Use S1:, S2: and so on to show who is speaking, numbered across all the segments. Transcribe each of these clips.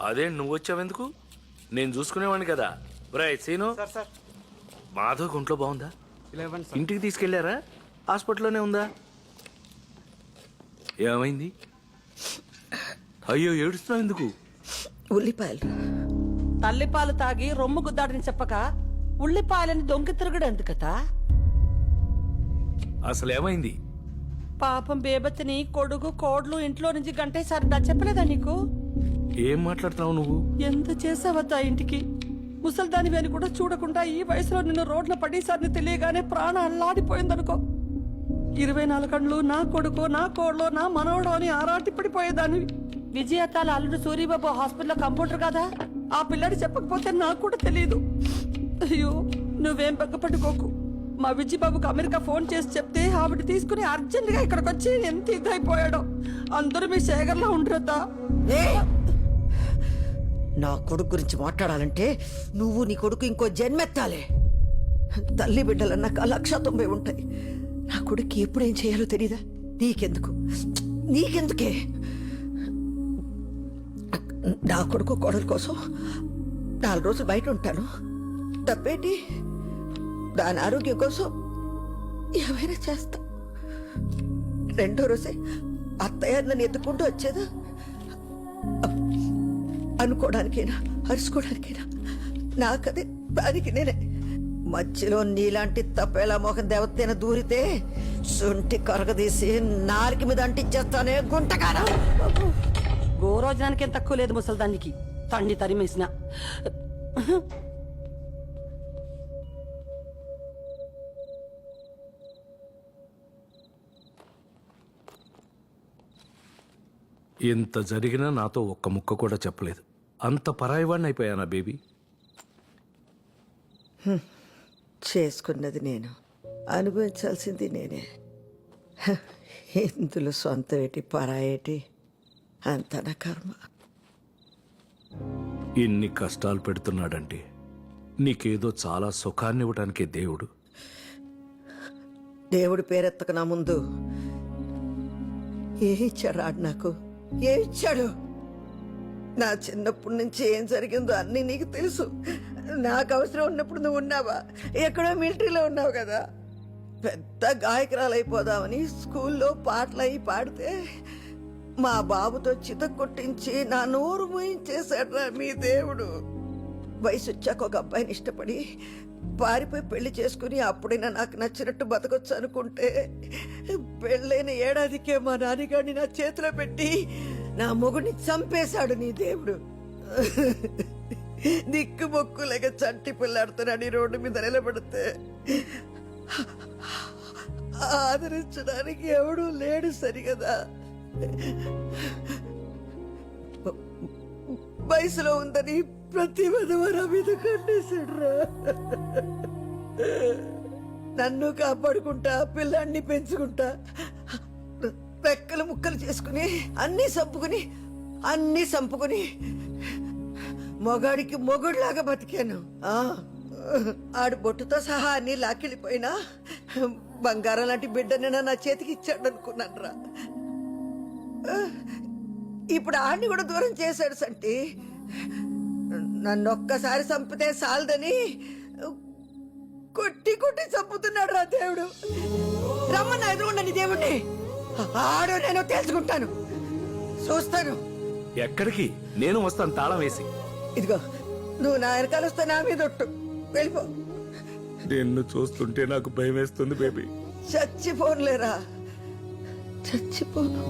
S1: అదే నువ్వు వచ్చావెందుకు? నేను చూసుకునేవాడిని కదా. రైట్ సీను, మాధవ్ ఒంట్లో బాగుందా? ఇంటికి తీసుకెళ్లారా? హాస్పిటల్లోనే ఉందా? ఏమైంది? అయ్యో ఏడుస్తున్నావు ఎందుకు?
S2: ఉల్లిపాయలు.
S3: తల్లిపాలు తాగి రొమ్ము గుద్దాడని చెప్పక ఉల్లిపాయలని దొంగ తిరుగుడు ఎందుకతా?
S1: అసలు ఏమైంది?
S3: పాపం బేబతిని కొడుకు కోడ్లు ఇంట్లో నుంచి గంటేసారి నా చెప్పలేదా నీకు?
S1: ఏం మాట్లాడుతున్నావు నువ్వు?
S3: ఎంత చేసావద్దా ఇంటికి? ముసల్దాని అని కూడా చూడకుండా ఈ వయసులో నిన్ను రోడ్ల పడేసారిని తెలియగానే ప్రాణం అల్లాడిపోయిందనుకో. 24 గంటలు నా కొడుకు, నా కోడ్లో, నా మనవడు అని ఆరాటి పడిపోయేదాన్ని. విజయతాల అల్లుడు సూరిబాబు హాస్పిటల్లో కంపౌండర్ కదా, ఆ పిల్లాడి చెప్పకపోతే నాకు కూడా తెలియదు. అయ్యో నువ్వేం బెగ్గపట్టుకోకు. మా విజయబాబుకు అమెరికా ఫోన్ చేసి చెప్తే ఆవిడ తీసుకుని అర్జెంట్ గా ఇక్కడికి వచ్చి ఎంత ఇదైపోయాడో. అందరూ మీ శేఖర్లా ఉండరద్దా?
S2: నా కొడుకు గురించి మాట్లాడాలంటే నువ్వు నీ కొడుకు ఇంకో జన్మెత్తాలే. తల్లి బిడ్డలన్నాక 190 ఉంటాయి. నా కొడుకు ఎప్పుడేం చేయాలో తెలీదా? నీకెందుకే? నా కొడుకు కోడల కోసం 4 రోజులు బయట ఉంటాను తప్పేంటి? దాని ఆరోగ్యం కోసం ఏమైనా చేస్తా. 2వ రోజే అత్తయ్య నన్ను ఎత్తుకుంటూ వచ్చేదా? అనుకోవడానికైనా అరుచుకోవడానికైనా నాకదే దానికి నేనే. మధ్యలో నీలాంటి తప్పేలా మోహన్ దేవతైన దూరితే శుంఠి కరగదీసి నారికి మీద అంటించేస్తానే గుంటకారా.
S3: గోరోజనానికి ఏం తక్కువ లేదు ముసల్దానికి. తండ్రి తరిమేసిన
S1: ఎంత జరిగినా నాతో ఒక్క ముక్క కూడా చెప్పలేదు. అంత పరాయివాడిని అయిపోయానా బేబీ?
S2: చేసుకున్నది నేను, అనుభవించాల్సింది నేనే. ఇందులో సొంత ఏటి పరాయేటి అంత నా కర్మ.
S1: ఇన్ని కష్టాలు పెడుతున్నాడంటే నీకేదో చాలా సుఖాన్ని ఇవ్వడానికే దేవుడు.
S2: దేవుడి పేరెత్తక నా ముందు ఏ ఇచ్చాడు ఆడు? నాకు ఏ ఇచ్చాడు? నా చిన్నప్పటి నుంచి ఏం జరిగిందో అన్నీ నీకు తెలుసు. నాకు అవసరం ఉన్నప్పుడు నువ్వు ఉన్నావా? ఎక్కడో మిలిటరీలో ఉన్నావు కదా. పెద్ద గాయకురాలు అయిపోదామని స్కూల్లో పాటలు అయి పాడితే మా బాబుతో చిత కొట్టించి నా నోరు మూయించేశాడ్రా మీ దేవుడు. వయసు వచ్చాక ఒక అబ్బాయిని ఇష్టపడి పారిపోయి పెళ్లి చేసుకుని అప్పుడైనా నాకు నచ్చినట్టు బతకొచ్చు అనుకుంటే పెళ్ళైన ఏడాదికే మా నాన్నగాడిని నా చేతిలో పెట్టి నా మొగుడిని చంపేశాడు నీ దేవుడు. దిక్కు మొక్కులేక చంటి పిల్లాడుతున్నాడు రోడ్డు మీద నిలబడితే ఆదరించడానికి ఎవడూ లేడు సరిగదా. వయసులో ఉందని ప్రతి విధవరా మీద కట్టేశాడురా. నన్ను కాపాడుకుంటా, పిల్లాన్ని పెంచుకుంటా, రెక్కలు ముక్కలు చేసుకుని అన్నీ సంపుకుని మొగాడికి మొగుడులాగా బతికాను. ఆడు బొట్టుతో సహా అన్ని లాక్కెళ్ళిపోయినా బంగారం లాంటి బిడ్డని నా చేతికి ఇచ్చాడు అనుకున్నాను రా. ఇప్పుడు ఆడిని కూడా దూరం చేశాడు సంటి. నన్ను ఒక్కసారి చంపితే సాలదని కొట్టి చంపుతున్నాడు రా దేవుడు. రమ్మన్నా ఎదురుండని దేవుణ్ణి ఆడో నేను తెలుసుకుంటాను, చూస్తాను.
S1: ఎక్కడికి? నేను వస్తాను తాళం వేసి.
S2: ఇదిగో నువ్వు నా వెనకాల వస్తే నా మీద ఒట్టు, వెళ్ళిపో.
S1: నిన్ను చూస్తుంటే నాకు భయం వేస్తుంది బేబీ.
S2: చచ్చిపోనులేరా, చచ్చిపోను.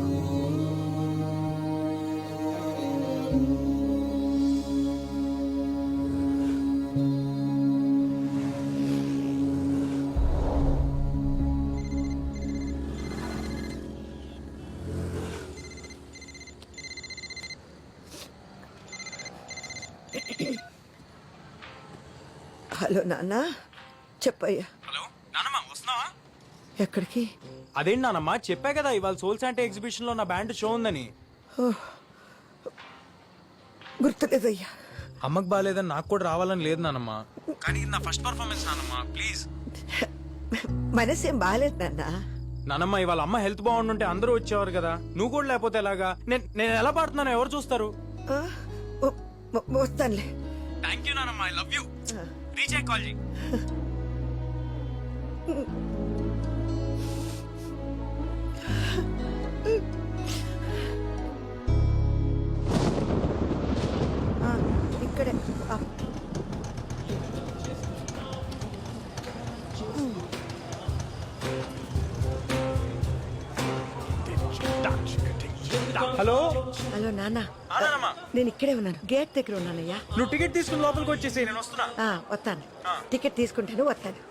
S2: హలో నాన్న, చెప్పయ్యా.
S4: హలో నానమ్మ, వస్తున్నావా?
S2: ఎక్కడికి?
S4: అదేంటి నానమ్మ, చెప్పా కదా ఇవాళ సోల్ శాంటే ఎగ్జిబిషన్ లో నా బ్యాండ్ షో ఉందని.
S2: గుర్తులేదయ్యా.
S4: అమ్మకు బాగాలేదని నాకు కూడా రావాలని లేదు నానమ్మ, కానీ ఇది నా ఫస్ట్ పర్ఫార్మెన్స్ నానమ్మ, ప్లీజ్.
S2: మనసేం బాగాలేదు నాన్న.
S4: నానమ్మ, ఇవాళ అమ్మ హెల్త్ బాగుండుంటే అందరూ వచ్చేవారు కదా, నువ్వు కూడా లేకపోతే ఎలాగా? నేను ఎలా పాడుతున్నానో ఎవరు చూస్తారు?
S2: వస్తానులే.
S4: థ్యాంక్ యూ నానమ్మ, ఐ లవ్ యూ. రీచ్ అయ్యి కాల్ చేయి.
S2: ఇక్కడే.
S4: హలో
S2: హలో నాన్న,
S4: నానమ్మ,
S2: నేను ఇక్కడే ఉన్నాను, గేట్ దగ్గర ఉన్నానయ్యా.
S4: నువ్వు టికెట్ తీసుకుని లోపలికి వచ్చేసి నేను వస్తున్నా.
S2: వస్తాను, టికెట్ తీసుకుంటాను, వస్తాను.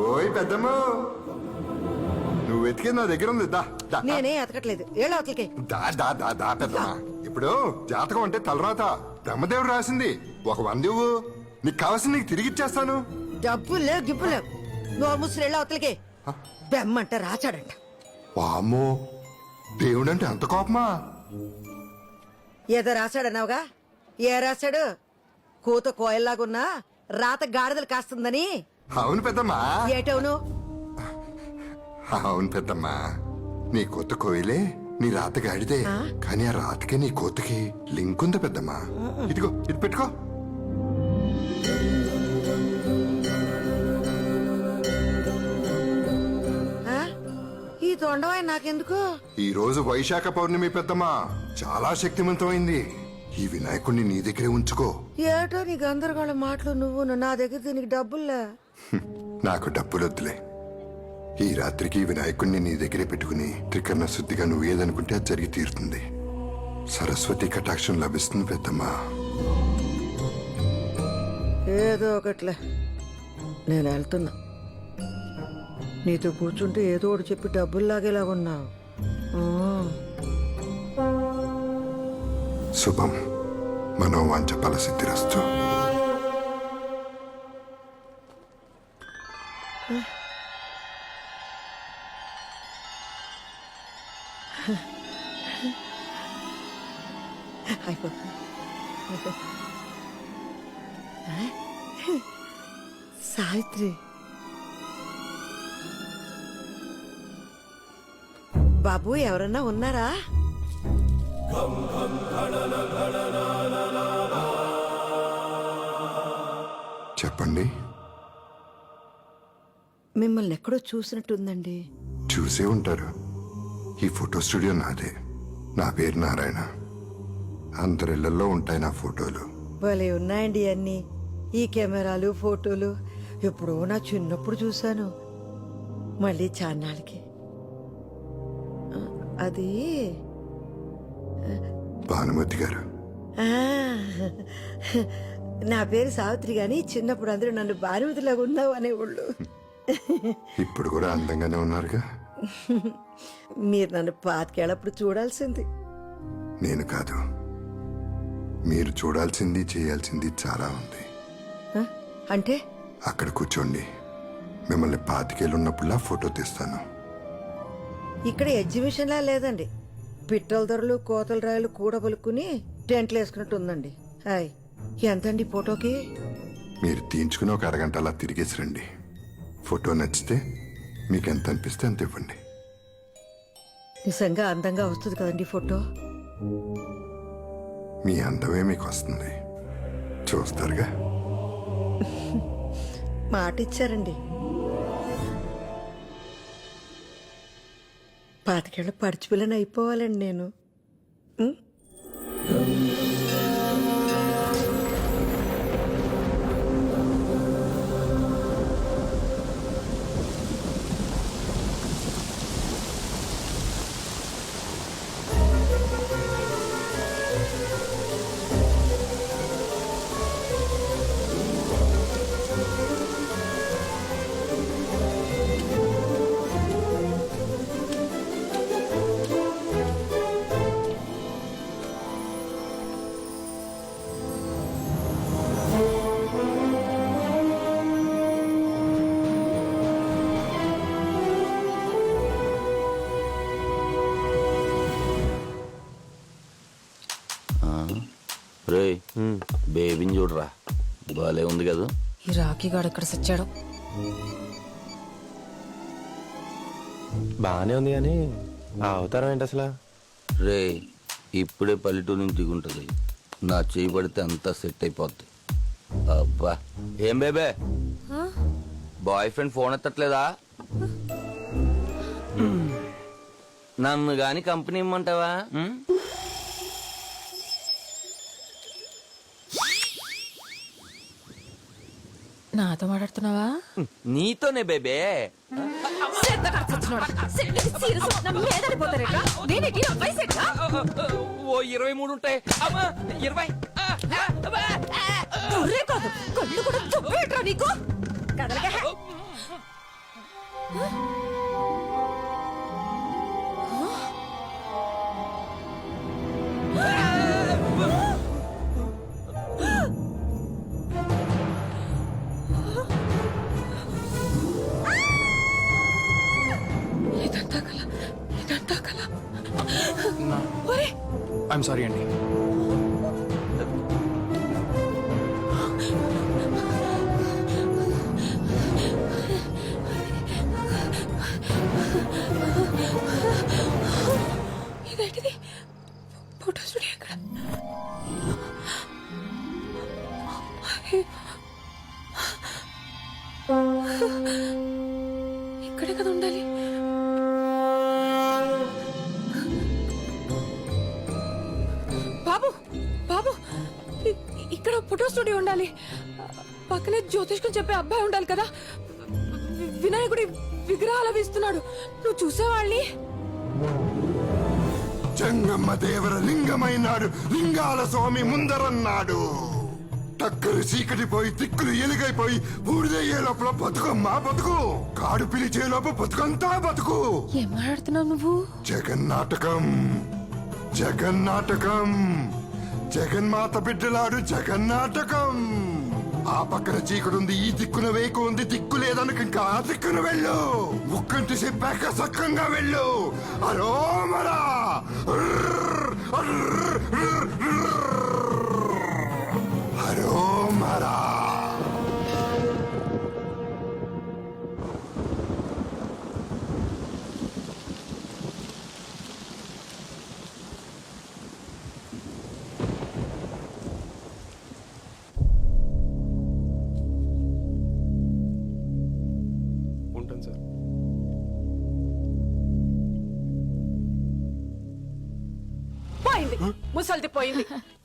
S5: ఓయ్ పెద్దమ్మ, నువ్వు వెతికేది నా దగ్గర ఉంది. దా దా
S2: నేనే ఎతకట్లేదు, ఏళ్ళ అవతలకి.
S5: దా దా దా దా పెద్దమ్మ. ఇప్పుడు జాతకం అంటే తలరాత బ్రహ్మదేవుడు రాసింది. ఒక 100 ఇవ్వు, నీకు కావాల్సింది నీకు తిరిగి ఇచ్చేస్తాను.
S2: డబ్బులు లేవు, గిబ్బులు లేవు. నువ్వు ముసలి ఏళ్ళ అవతలకి. బెమ్మంట రాచాడంట.
S5: వామ్మో, దేవుడంటే అంత కోపమా?
S2: ఏదో రాశాడన్నావుగా, ఏ రాశాడు? కూత కోయల్లాగున్నా రాత గాడిదలు కాస్తుందని.
S5: అవును పెద్దమ్మా,
S2: ఏటవును?
S5: అవును పెద్దమ్మా. నీ కొత్త కోయిలే నీ రాత గాడిదే, కానీ ఆ రాతకి నీ కోతకి లింక్ ఉంది పెద్దమ్మా. ఇదిగో ఇది పెట్టుకో.
S2: ఈ తొండవాయి నాకెందుకు?
S5: ఈ రోజు వైశాఖ పౌర్ణమి పెద్దమ్మా, చాలా శక్తివంతమైంది. ఈ వినాయకుడిని నీ దగ్గరే ఉంచుకో.
S2: ఏటో నీ గందరగోళం మాటలు నువ్వు నా దగ్గర దీనికి డబ్బుల్లా.
S5: నాకు డబ్బులొద్దులే. ఈ రాత్రికి వినాయకుడిని నీ దగ్గరే పెట్టుకుని త్రికరణ శుద్ధిగా నువ్వు ఏదనుకుంటే అది జరిగి తీరుతుంది. సరస్వతి కటాక్షం లభిస్తుంది పెద్దమ్మా.
S2: ఏదో ఒకట్లే, నేను వెళ్తున్నా. నీతో కూర్చుంటే ఏదో ఒకటి చెప్పి డబ్బులు లాగేలా ఉన్నావు.
S5: శుభం, మనోవాంఛ ఫలసిద్ధిరస్తు.
S2: సావిత్రి, బాబు ఎవరన్నా ఉన్నారా?
S5: చెప్పండి.
S2: మిమ్మల్ని ఎక్కడో చూసినట్టుందండి.
S5: చూసే ఉంటారు. ఈ ఫోటో స్టూడియో నాదే. నా పేరు నారాయణ. అందరిళ్లలో ఉంటాయి నా ఫోటోలు.
S2: భలే ఉన్నాయండి అన్ని. ఈ కెమెరాలు ఫోటోలు ఎప్పుడో నా చిన్నప్పుడు చూశాను. మళ్ళీ చాన్నాళ్ళకి. అది
S5: భానుమతి గారు.
S2: ఆ, నా పేరు సావిత్రి గాని చిన్నప్పుడు అందరూ నన్ను భానుమతిలాగా ఉన్నావు అనేవాళ్ళు.
S5: ఇప్పుడు కూడా అందంగానే ఉన్నారుగా.
S2: మీరు నన్ను పాతికేళ్ళప్పుడు చూడాల్సింది.
S5: నేను కాదు, మీరు చూడాల్సింది చేయాల్సింది చాలా ఉంది.
S2: అంటే
S5: అక్కడ కూర్చోండి. మిమ్మల్ని 25 ఏళ్ళు ఉన్నప్పుడులా ఫోటో తీస్తాను.
S2: ఇక్కడ ఎగ్జిబిషన్లా లేదండి. పిట్టల ధరలు కోతల రాయలు కూడబలుకుని టెంట్లు వేసుకున్నట్టు ఉందండి. హాయ్, ఎంతండి ఫోటోకి?
S5: మీరు తీయించుకుని ఒక అరగంట అలా తిరిగేసి రండి. ఫోటో నచ్చితే మీకు ఎంత అనిపిస్తే అంత ఇవ్వండి.
S2: నిజంగా అందంగా వస్తుంది కదండి ఫోటో.
S5: మీ అందమే మీకు వస్తుంది, చూస్తారుగా.
S2: మాట ఇచ్చారండి. 25 ఏళ్ళ పడిచిపిల్లని అయిపోవాలండి నేను.
S6: రే బేబీని చూడరా బాలే ఉంది కదా.
S7: ఈ రాఖీ గాడు ఎక్కడ సచ్చాడో.
S8: బాగానే ఉంది కానీ ఆ అవతారం ఏంటి అసలు?
S6: రే ఇప్పుడే పల్లెటూరు నుంచి దిగుంటది, నా చేయి పడితే అంతా సెట్ అయిపోద్ది. అబ్బా ఏం బేబే బాయ్ ఫ్రెండ్ ఫోన్ ఎత్తట్లేదా? నన్ను గాని కంపెనీ ఇమ్మంటావా?
S7: నాతో మాట్లాడుతున్నావా?
S6: నీతోనే బేబే. ఓ 23 ఉంటాయి. 20.
S7: కళ్ళు కూడా చుట్టూ నీకు కదలగా. ఇదంతా కల, ఇదంతా కల.
S4: ఐఎమ్ సారీ అండి.
S7: ఇదేంటిది? ఫోటో స్టూడియో ఎక్కడ? ఇక్కడే కదా ఉండాలి. బాబు బాబు ఇక్కడ ఫోటో స్టూడియో ఉండాలి. పక్కనే జ్యోతిష్కం చెప్పే అబ్బాయి ఉండాలి కదా. వినాయకుడి విగ్రహాలు అవి ఇస్తున్నాడు. నువ్వు చూసేవాళ్ళని.
S5: జంగమ్మ దేవర లింగమైనాడు, లింగాల స్వామి ముందరన్నాడు. టక్కరు చీకటి పోయి తిక్కులు ఎలుగైపోయి బూడిదయ్యే లోపల బతుకమ్మా బతుకు, కాడు పిలిచే లోపల బతుకంతా బతుకు.
S7: ఏం మాట్లాడుతున్నావు నువ్వు?
S5: జగన్నాటకం జగన్నాటకం, జగన్మాత బిడ్డలాడు జగన్నాటకం. ఆ పక్కన చీకటి ఈ దిక్కున వేకు ఉంది, దిక్కు లేదనక ఇంకా ఆ దిక్కున వెళ్ళు. ముక్కంటి చెప్పాక సక్కంగా వెళ్ళు. అరోమరా అరోమరా.
S8: ఉంటాను సార్.
S9: పోయింది, ముసల్ది పోయింది.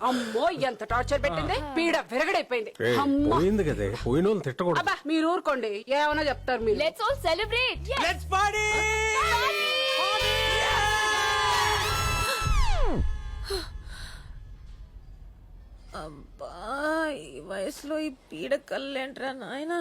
S9: అమ్మో ఎంత టార్చర్ పెట్టింది, పీడ విరగడైపోయింది. అమ్మా
S8: పోయింది కదే, పోయిన వాళ్ళు తిట్టకూడదు.
S9: అబ్బా మీరు ఊరుకోండి, ఏమైనా చెప్తారు మీరు.
S7: Let's all celebrate.
S4: Let's party.
S7: అబ్బా ఈ వయసులో ఈ పీడ కళ్ళేంట్రా నాయనా.